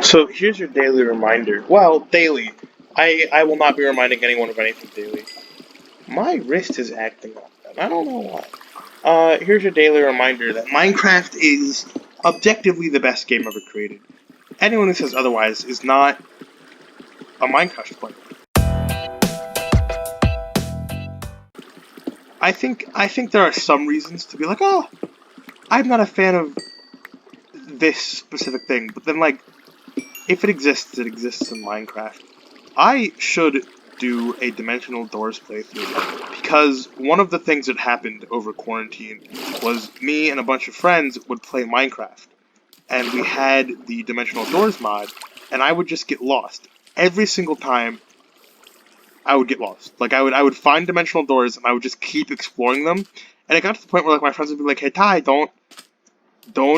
So here's your daily reminder. Well, daily. I will not be reminding anyone of anything daily. My wrist is acting up, and I don't know why. Here's your daily reminder that Minecraft is objectively the best game ever created. Anyone who says otherwise is not a Minecraft player. I think there are some reasons to be like, oh, I'm not a fan of this specific thing, but then like, if it exists in Minecraft. I should do a Dimensional Doors playthrough because one of the things that happened over quarantine was me and a bunch of friends would play Minecraft, and we had the Dimensional Doors mod, and I would just get lost every single time. I would get lost. Like I would find dimensional doors and I would just keep exploring them. And it got to the point where like my friends would be like, "Hey Ty, don't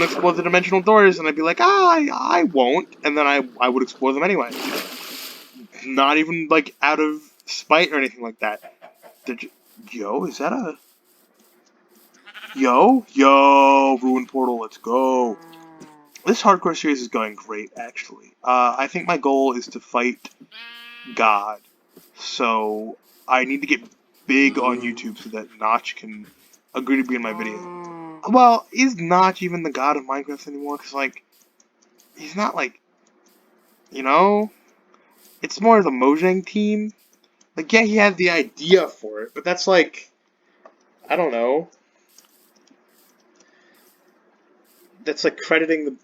explore the dimensional doors," and I'd be like, "Ah, I won't," and then I would explore them anyway. Not even like out of spite or anything like that. Did you, yo, is that a yo ruin portal? Let's go. This hardcore series is going great, actually. I think my goal is to fight God, so I need to get big on YouTube so that Notch can agree to be in my video. Well, is Notch even the god of Minecraft anymore? Cause like he's not like you know. It's more the Mojang team. Like, yeah, he had the idea for it, but that's like, I don't know. That's like crediting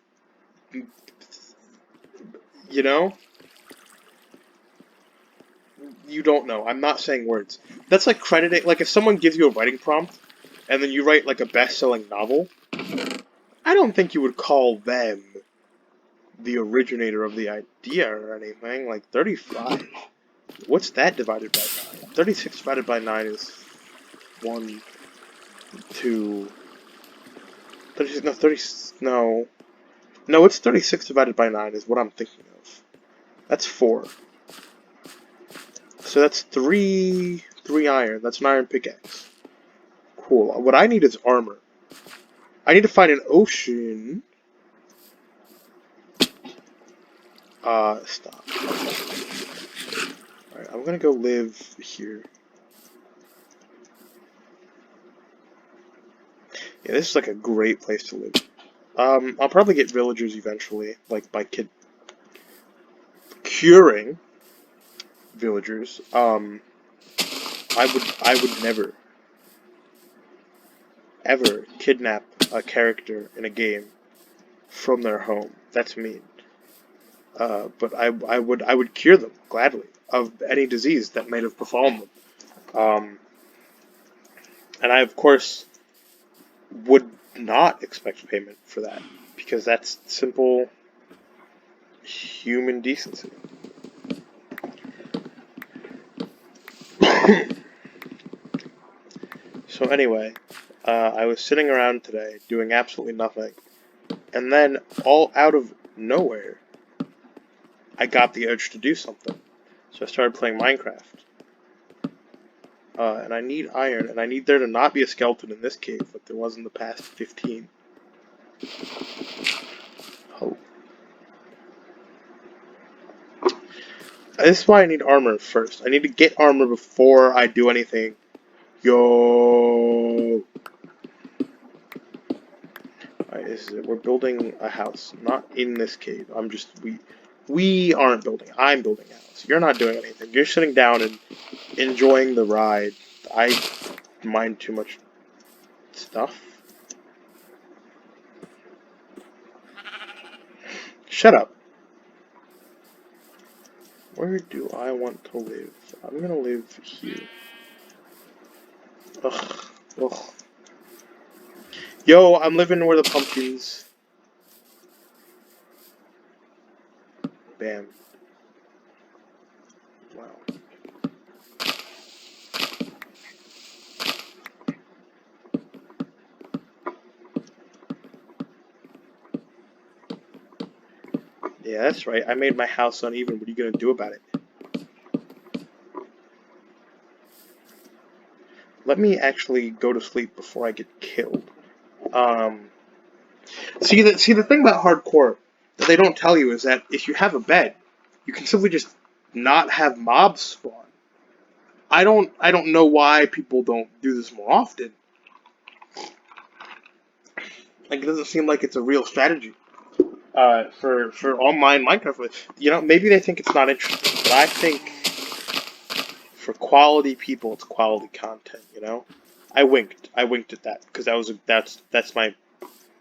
the, you know? You don't know. I'm not saying words. That's like crediting, like if someone gives you a writing prompt, and then you write like a best-selling novel, I don't think you would call them the originator of the idea or anything. Like 35. What's that divided by 9? 36 divided by 9 is 1, 2, 36, no, 30, no. No, it's 36 divided by 9 is what I'm thinking of. That's 4. So that's 3 iron. That's an iron pickaxe. Cool. What I need is armor. I need to find an ocean. Stop. Alright, I'm gonna go live here. Yeah, this is like a great place to live. I'll probably get villagers eventually, like by curing villagers. I would never, ever kidnap a character in a game from their home. That's mean. But I would cure them gladly of any disease that might have befallen them. Um, and I of course would not expect payment for that because that's simple human decency. So anyway, I was sitting around today doing absolutely nothing, and then all out of nowhere, I got the urge to do something. So I started playing Minecraft. And I need iron, and I need there to not be a skeleton in this cave like there was in the past 15. Oh. This is why I need armor first. I need to get armor before I do anything. Yo! Alright, we're building a house. Not in this cave. We aren't building. I'm building a house. You're not doing anything. You're sitting down and enjoying the ride. I mind too much stuff. Shut up. Where do I want to live? I'm gonna live here. Ugh. Ugh. Yo, I'm living where the pumpkins. Bam. Wow. Yeah, that's right. I made my house uneven. What are you gonna do about it? Let me actually go to sleep before I get killed. Um, see the thing about hardcore. that they don't tell you is that if you have a bed, you can simply just not have mobs spawn. I don't know why people don't do this more often. Like, it doesn't seem like it's a real strategy for online Minecraft. You know, maybe they think it's not interesting, but I think for quality people, it's quality content. You know, I winked. I winked at that because that's my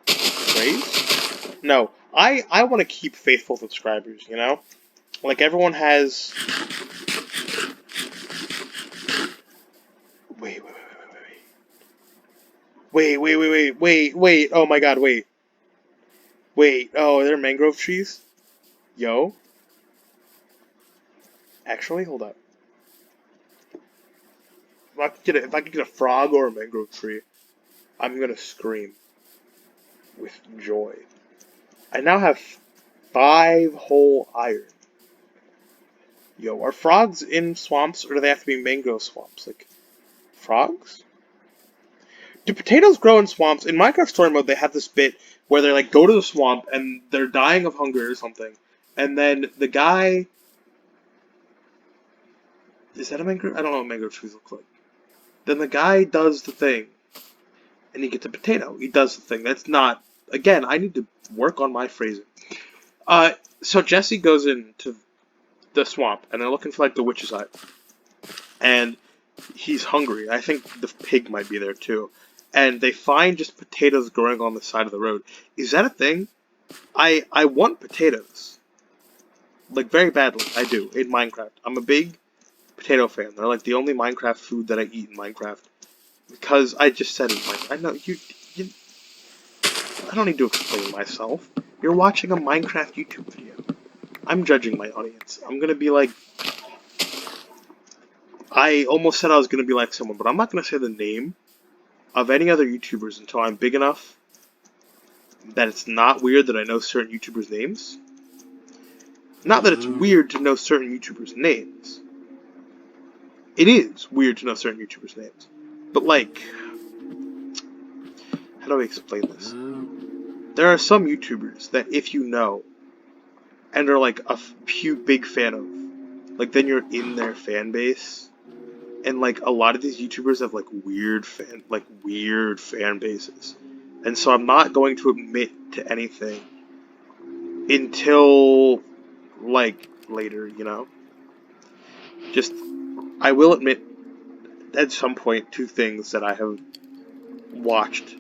phrase. No, I want to keep faithful subscribers. You know, like everyone has. Wait. Oh my God, wait. Wait. Oh, are there mangrove trees? Yo. Actually, hold up. If I could get a frog or a mangrove tree, I'm gonna scream with joy. I now have 5 whole iron. Yo, are frogs in swamps or do they have to be mangrove swamps? Like, frogs? Do potatoes grow in swamps? In Minecraft Story Mode, they have this bit where they like go to the swamp and they're dying of hunger or something, and then the guy is that a mangrove? I don't know what mangrove trees look like. Then the guy does the thing, and he gets a potato. He does the thing. That's not. Again, I need to work on my phrasing. Uh, so Jesse goes into the swamp, and they're looking for like the witch's eye, and he's hungry. I think the pig might be there too. And they find just potatoes growing on the side of the road. Is that a thing? I want potatoes. Like, very badly. I do. In Minecraft. I'm a big potato fan. They're like the only Minecraft food that I eat in Minecraft. Because I just said it in Minecraft. I know, you I don't need to explain myself. You're watching a Minecraft YouTube video. I'm judging my audience. I'm gonna be like... I almost said I was gonna be like someone, but I'm not gonna say the name of any other YouTubers until I'm big enough that it's not weird that I know certain YouTubers' names. Not that it's weird to know certain YouTubers' names. It is weird to know certain YouTubers' names. But, like... How do I explain this? There are some YouTubers that if you know, and are, like, a big fan of, like, then you're in their fan base. And, like, a lot of these YouTubers have, like, weird fan bases. And so I'm not going to admit to anything until, like, later, you know? Just, I will admit at some point to things that I have watched.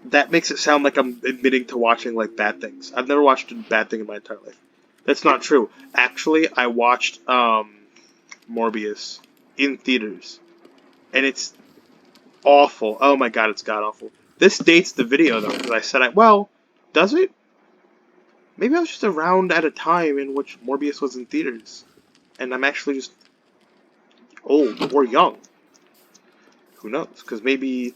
That makes it sound like I'm admitting to watching, like, bad things. I've never watched a bad thing in my entire life. That's not true. Actually, I watched, Morbius in theaters. And it's awful. Oh my god, it's god-awful. This dates the video, though, because I said, well, does it? Maybe I was just around at a time in which Morbius was in theaters. And I'm actually just old or young. Who knows? Because maybe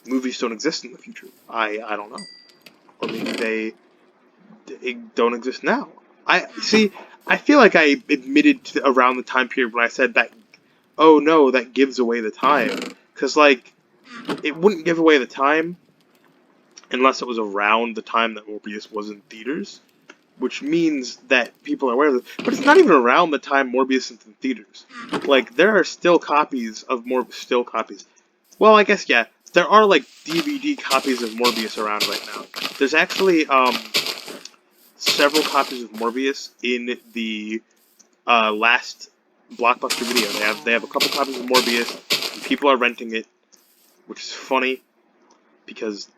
movies don't exist in the future. I don't know. Or maybe they don't exist now. I feel like I admitted to around the time period when I said that, oh no, that gives away the time. Because, like, it wouldn't give away the time unless it was around the time that Morbius was in theaters. Which means that people are aware of it. But it's not even around the time Morbius is in theaters. Like, there are still copies of still copies. Well, I guess, yeah. There are, like, DVD copies of Morbius around right now. There's actually, several copies of Morbius in the, last Blockbuster video. They have a couple copies of Morbius, and people are renting it, which is funny, because...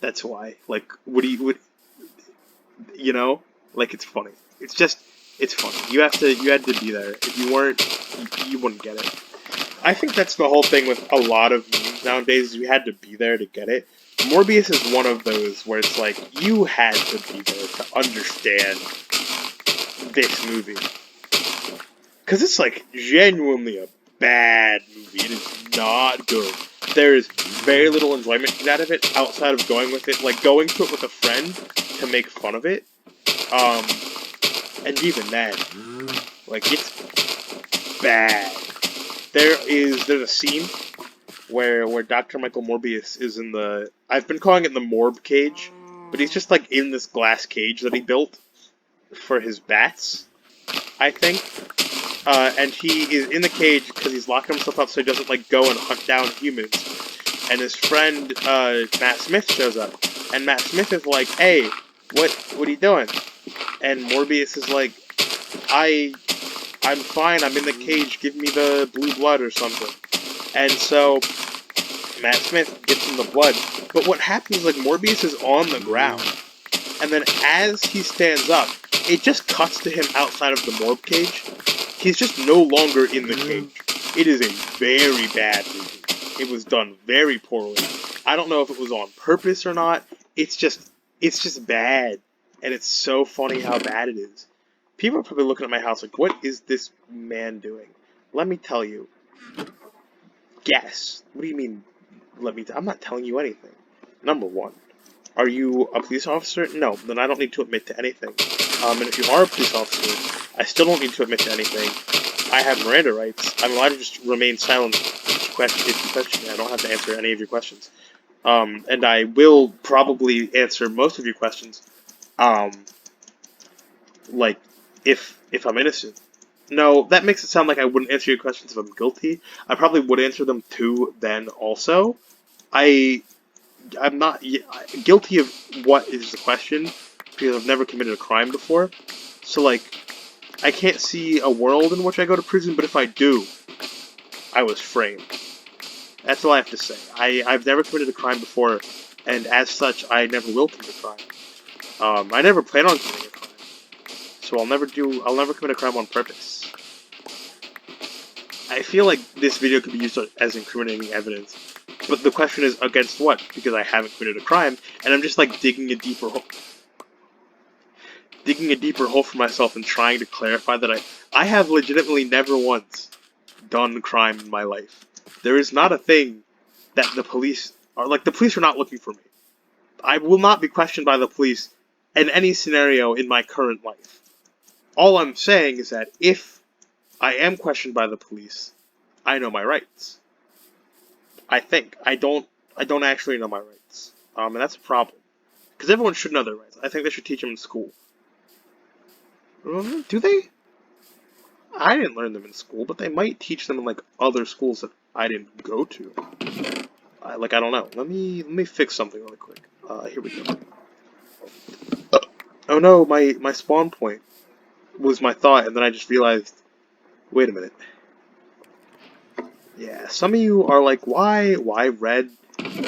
That's why. Like, you know? Like, it's funny. It's funny. You had to be there. If you weren't, you wouldn't get it. I think that's the whole thing with a lot of memes nowadays, is you had to be there to get it. Morbius is one of those where it's like, you had to be there to understand this movie. Because it's, like, genuinely a bad movie. It is not good. There is very little enjoyment out of it outside of going with it, like going to it with a friend to make fun of it. And even then, like, it's bad. There's a scene where Dr. Michael Morbius is in the, I've been calling it the Morb cage, but he's just like in this glass cage that he built for his bats, I think. And he is in the cage because he's locking himself up so he doesn't like go and hunt down humans. And his friend Matt Smith shows up, and Matt Smith is like, "Hey, what are you doing?" And Morbius is like, I'm fine. I'm in the cage. Give me the blue blood or something." And so Matt Smith gives him the blood. But what happens is like Morbius is on the ground, and then as he stands up, it just cuts to him outside of the morb cage. He's just no longer in the cage. It is a very bad movie. It was done very poorly. I don't know if it was on purpose or not. It's just bad, and it's so funny how bad it is. People are probably looking at my house like, "What is this man doing?" Let me tell you. Guess. What do you mean? I'm not telling you anything. Number one. Are you a police officer? No, then I don't need to admit to anything. And if you are a police officer, I still don't need to admit to anything. I have Miranda rights. I'm allowed to just remain silent if you question me. I don't have to answer any of your questions. And I will probably answer most of your questions. Like, if I'm innocent. No, that makes it sound like I wouldn't answer your questions if I'm guilty. I probably would answer them too then also. I'm not guilty of what is the question, because I've never committed a crime before. So, like, I can't see a world in which I go to prison, but if I do, I was framed. That's all I have to say. I've never committed a crime before, and as such, I never will commit a crime. I never plan on committing a crime. So I'll never commit a crime on purpose. I feel like this video could be used as incriminating evidence. But the question is, against what? Because I haven't committed a crime, and I'm just like digging a deeper hole for myself and trying to clarify that I have legitimately never once done crime in my life. There is not a thing that the police are not looking for me. I will not be questioned by the police in any scenario in my current life. All I'm saying is that if I am questioned by the police, I know my rights. I think. I don't actually know my rights. And that's a problem. Because everyone should know their rights. I think they should teach them in school. Do they? I didn't learn them in school, but they might teach them in like other schools that I didn't go to. I don't know. Let me fix something really quick. Here we go. Oh no, my spawn point was my thought, and then I just realized, wait a minute. Yeah, some of you are like, why red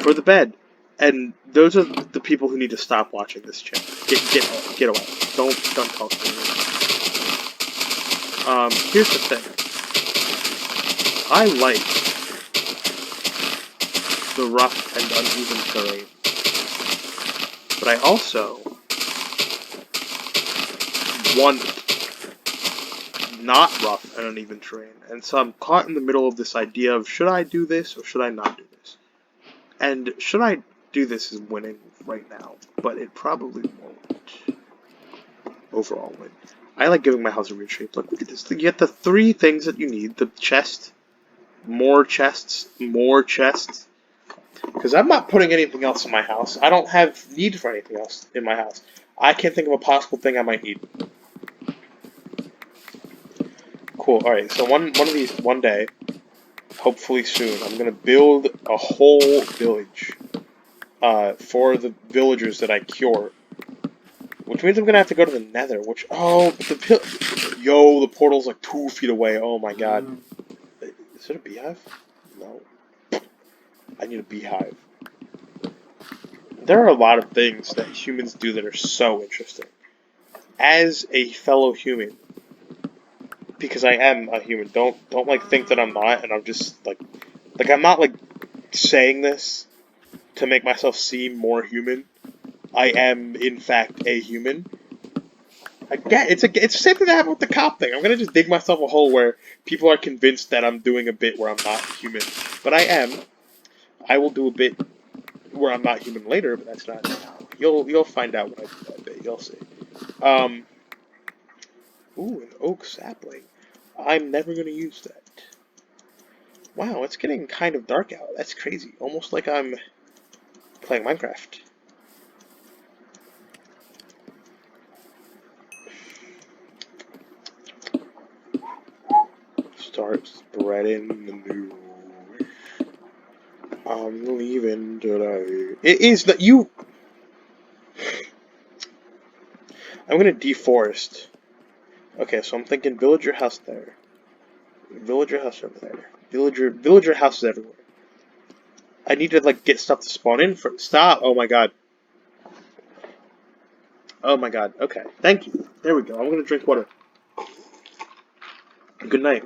for the bed? And those are the people who need to stop watching this channel. Get away. Don't talk to me. Here's the thing. I like the rough and uneven terrain, but I also want not rough and uneven terrain, and so I'm caught in the middle of this idea of should I do this or should I not do this? And should I do this is winning right now, but it probably won't overall win. I like giving my house a weird shape. Look at this. You get the three things that you need: the chest, more chests, more chests. Because I'm not putting anything else in my house. I don't have need for anything else in my house. I can't think of a possible thing I might need. Cool. Alright, so one of these, one day, hopefully soon, I'm going to build a whole village for the villagers that I cure. Which means I'm going to have to go to the nether, which, oh, but the portal's like 2 feet away. Oh my god. Is it a beehive? No. I need a beehive. There are a lot of things that humans do that are so interesting. As a fellow human, because I am a human, don't like think that I'm not, and I'm just like I'm not like saying this to make myself seem more human. I am in fact a human. Again, it's the same thing that happened with the cop thing. I'm gonna just dig myself a hole where people are convinced that I'm doing a bit where I'm not human, but I am. I will do a bit where I'm not human later, but that's not now. You'll find out when I do that bit. You'll see. Ooh, an oak sapling. I'm never gonna use that. Wow, it's getting kind of dark out. That's crazy. Almost like I'm playing Minecraft. start spreading the news. I'm leaving today. It is that you. I'm gonna deforest. Okay, so I'm thinking villager house there. Villager house over there. Villager houses everywhere. I need to like get stuff to spawn in for. Stop! Oh my god. Oh my god. Okay. Thank you. There we go. I'm gonna drink water. Good night.